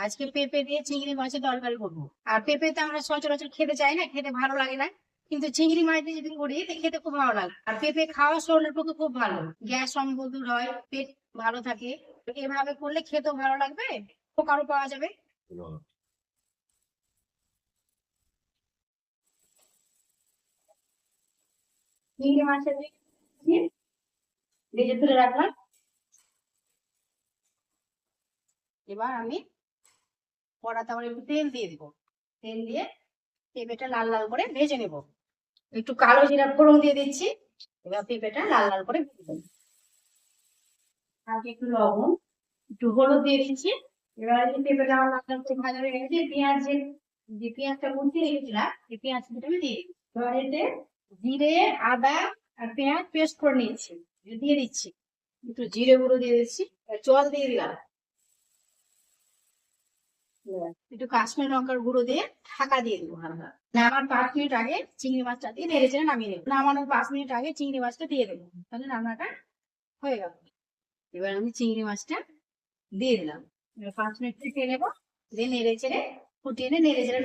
আজকে পেঁপে দিয়ে চিংড়ি মাছের তরকারি করবো। আর পেঁপে তো আমরা সচরাচর খেতে চাই না, খেতে ভালো লাগে না, কিন্তু চিংড়ি মাছ দিয়ে যদি করি তো খেতে খুব ভালো লাগে। আর পেঁপে খাওয়া শরীরের পক্ষে খুব ভালো, গ্যাস অম্বল দূর হয়, পেট ভালো থাকে। তো এভাবে করলে খেতেও ভালো লাগবে, উপকারও পাওয়া যাবে। চিংড়ি মাছের ভেজে তুলে রাখলাম। এবার আমি কড়াতে আবার একটু তেল দিয়ে দিব। তেল দিয়ে পেঁপেটা লাল লাল করে ভেজে নেব। একটু কালো জিরা ফোড়ন দিয়ে দিচ্ছি। এবার পেঁপেটা লাল লাল করে ভেজে দেবো। আর একটু লবণ, একটু হলুদ দিয়ে দিচ্ছি। এবার এই পেঁপেটা আমার লাল লাল করে ভাজা হয়ে গেছে, পেঁয়াজের যে পেঁয়াজটা কুচিয়ে রেখেছিলাম এই পেঁয়াজ কুচিটা আমি দিয়ে দিচ্ছি। এবার এতে জিরে, আদা আর পেঁয়াজ পেস্ট করে নিয়েছি, দিয়ে দিচ্ছি। একটু জিরে গুঁড়ো দিয়ে দিচ্ছি, জল দিয়ে দিলাম। একটু কাশ্মীর লঙ্কার গুঁড়ো দিয়ে ঢাকা দিয়ে দেবো হালকা। নামার 5 মিনিট আগে চিংড়ি মাছটা দিয়ে নেড়ে চেড়ে নামিয়ে নেবো। নামানোর 5 মিনিট আগে চিংড়ি মাছটা দিয়ে দেবো, তাহলে রান্নাটা হয়ে গেল। এবার আমি চিংড়ি মাছটা দিয়ে দিলাম। এবার 5 মিনিট ফুটিয়ে নেবো, দিয়ে নেড়ে চেড়ে ফুটিয়ে নেড়ে চেড়ে